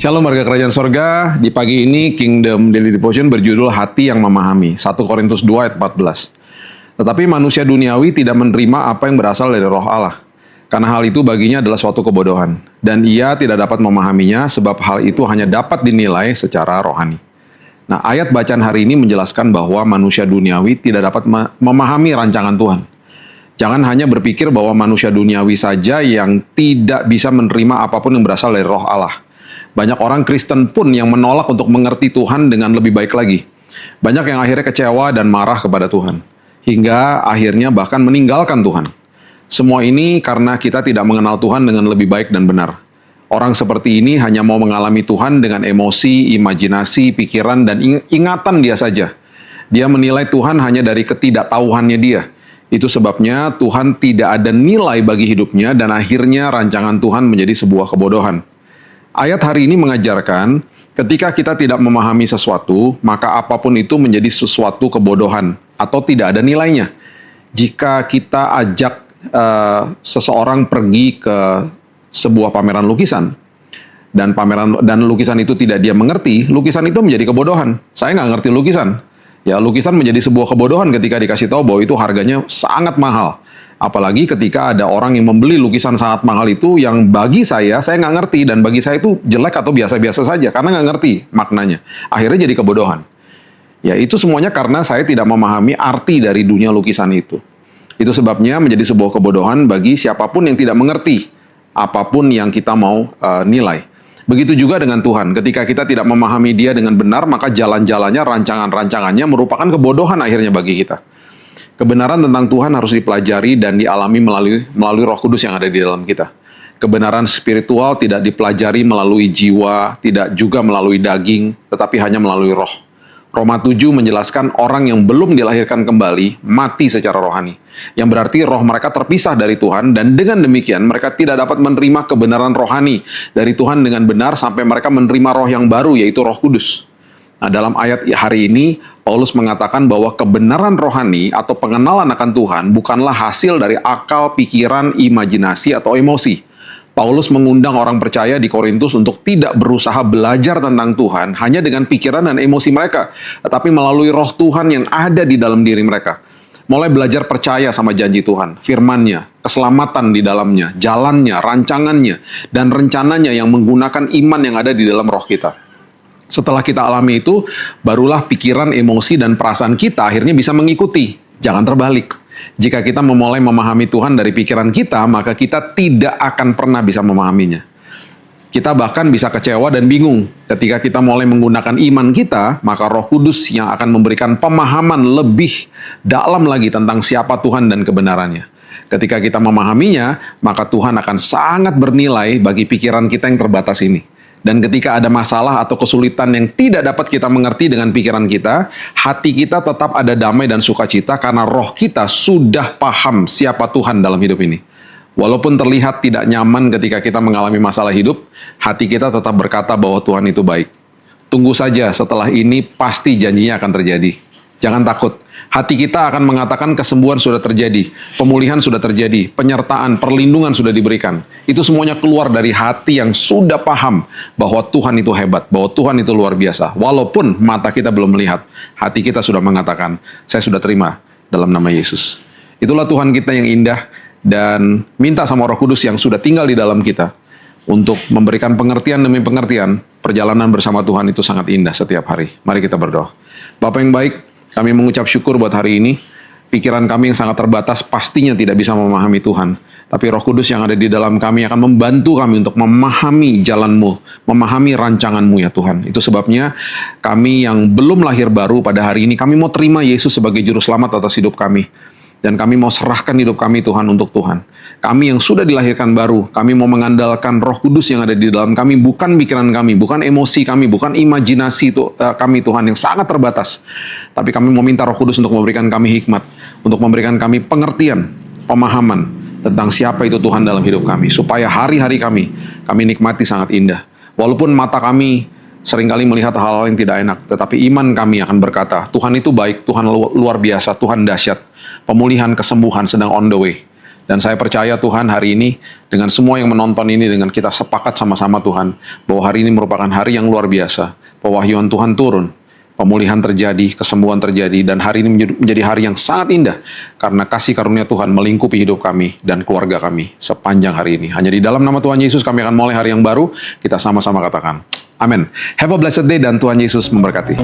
Shalom warga kerajaan sorga. Di pagi ini Kingdom Daily Devotion berjudul Hati yang Memahami, 1 Korintus 2 ayat 14. Tetapi manusia duniawi tidak menerima apa yang berasal dari roh Allah, karena hal itu baginya adalah suatu kebodohan, dan ia tidak dapat memahaminya sebab hal itu hanya dapat dinilai secara rohani. Nah, ayat bacaan hari ini menjelaskan bahwa manusia duniawi tidak dapat memahami rancangan Tuhan. Jangan hanya berpikir bahwa manusia duniawi saja yang tidak bisa menerima apapun yang berasal dari roh Allah. Banyak orang Kristen pun yang menolak untuk mengerti Tuhan dengan lebih baik lagi. Banyak yang akhirnya kecewa dan marah kepada Tuhan. Hingga akhirnya bahkan meninggalkan Tuhan. Semua ini karena kita tidak mengenal Tuhan dengan lebih baik dan benar. Orang seperti ini hanya mau mengalami Tuhan dengan emosi, imajinasi, pikiran, dan ingatan dia saja. Dia menilai Tuhan hanya dari ketidaktahuannya dia. Itu sebabnya Tuhan tidak ada nilai bagi hidupnya dan akhirnya rancangan Tuhan menjadi sebuah kebodohan. Ayat hari ini mengajarkan, ketika kita tidak memahami sesuatu, maka apapun itu menjadi sesuatu kebodohan atau tidak ada nilainya. Jika kita ajak seseorang pergi ke sebuah pameran lukisan, dan lukisan itu tidak dia mengerti, lukisan itu menjadi kebodohan. Saya nggak ngerti lukisan. Ya, lukisan menjadi sebuah kebodohan ketika dikasih tahu bahwa itu harganya sangat mahal. Apalagi ketika ada orang yang membeli lukisan sangat mahal itu yang bagi saya nggak ngerti. Dan bagi saya itu jelek atau biasa-biasa saja karena nggak ngerti maknanya. Akhirnya jadi kebodohan. Ya, itu semuanya karena saya tidak memahami arti dari dunia lukisan itu. Itu sebabnya menjadi sebuah kebodohan bagi siapapun yang tidak mengerti apapun yang kita mau nilai. Begitu juga dengan Tuhan. Ketika kita tidak memahami Dia dengan benar, maka jalan-jalannya, rancangan-rancangannya merupakan kebodohan akhirnya bagi kita. Kebenaran tentang Tuhan harus dipelajari dan dialami melalui Roh Kudus yang ada di dalam kita. Kebenaran spiritual tidak dipelajari melalui jiwa, tidak juga melalui daging, tetapi hanya melalui roh. Roma 7 menjelaskan orang yang belum dilahirkan kembali mati secara rohani. Yang berarti roh mereka terpisah dari Tuhan dan dengan demikian mereka tidak dapat menerima kebenaran rohani dari Tuhan dengan benar sampai mereka menerima roh yang baru yaitu Roh Kudus. Nah, dalam ayat hari ini, Paulus mengatakan bahwa kebenaran rohani atau pengenalan akan Tuhan bukanlah hasil dari akal, pikiran, imajinasi, atau emosi. Paulus mengundang orang percaya di Korintus untuk tidak berusaha belajar tentang Tuhan hanya dengan pikiran dan emosi mereka, tetapi melalui roh Tuhan yang ada di dalam diri mereka. Mulai belajar percaya sama janji Tuhan, firman-Nya, keselamatan di dalamnya, jalannya, rancangannya, dan rencananya yang menggunakan iman yang ada di dalam roh kita. Setelah kita alami itu, barulah pikiran, emosi, dan perasaan kita akhirnya bisa mengikuti. Jangan terbalik. Jika kita memulai memahami Tuhan dari pikiran kita, maka kita tidak akan pernah bisa memahaminya. Kita bahkan bisa kecewa dan bingung. Ketika kita mulai menggunakan iman kita, maka Roh Kudus yang akan memberikan pemahaman lebih dalam lagi tentang siapa Tuhan dan kebenarannya. Ketika kita memahaminya, maka Tuhan akan sangat bernilai bagi pikiran kita yang terbatas ini. Dan ketika ada masalah atau kesulitan yang tidak dapat kita mengerti dengan pikiran kita, hati kita tetap ada damai dan sukacita karena roh kita sudah paham siapa Tuhan dalam hidup ini. Walaupun terlihat tidak nyaman ketika kita mengalami masalah hidup, hati kita tetap berkata bahwa Tuhan itu baik. Tunggu saja, setelah ini pasti janjinya akan terjadi. Jangan takut. Hati kita akan mengatakan kesembuhan sudah terjadi, pemulihan sudah terjadi, penyertaan, perlindungan sudah diberikan. Itu semuanya keluar dari hati yang sudah paham bahwa Tuhan itu hebat, bahwa Tuhan itu luar biasa. Walaupun mata kita belum melihat, hati kita sudah mengatakan, saya sudah terima dalam nama Yesus. Itulah Tuhan kita yang indah dan minta sama Roh Kudus yang sudah tinggal di dalam kita untuk memberikan pengertian demi pengertian. Perjalanan bersama Tuhan itu sangat indah setiap hari. Mari kita berdoa. Bapa yang baik, kami mengucap syukur buat hari ini. Pikiran kami yang sangat terbatas pastinya tidak bisa memahami Tuhan. Tapi Roh Kudus yang ada di dalam kami akan membantu kami untuk memahami jalan-Mu, memahami rancangan-Mu ya Tuhan. Itu sebabnya kami yang belum lahir baru pada hari ini, kami mau terima Yesus sebagai Juru Selamat atas hidup kami. Dan kami mau serahkan hidup kami Tuhan untuk Tuhan. Kami yang sudah dilahirkan baru, kami mau mengandalkan Roh Kudus yang ada di dalam kami, bukan pikiran kami, bukan emosi kami, bukan imajinasi kami Tuhan yang sangat terbatas. Tapi kami mau minta Roh Kudus untuk memberikan kami hikmat, untuk memberikan kami pengertian, pemahaman tentang siapa itu Tuhan dalam hidup kami, supaya hari-hari kami nikmati sangat indah. Walaupun mata kami seringkali melihat hal-hal yang tidak enak, tetapi iman kami akan berkata, Tuhan itu baik, Tuhan luar biasa, Tuhan dahsyat. Pemulihan, kesembuhan sedang on the way. Dan saya percaya Tuhan hari ini, dengan semua yang menonton ini, dengan kita sepakat sama-sama Tuhan, bahwa hari ini merupakan hari yang luar biasa. Pewahyuan Tuhan turun, pemulihan terjadi, kesembuhan terjadi, dan hari ini menjadi hari yang sangat indah, karena kasih karunia Tuhan melingkupi hidup kami dan keluarga kami sepanjang hari ini. Hanya di dalam nama Tuhan Yesus kami akan mulai hari yang baru, kita sama-sama katakan, amin. Have a blessed day dan Tuhan Yesus memberkati.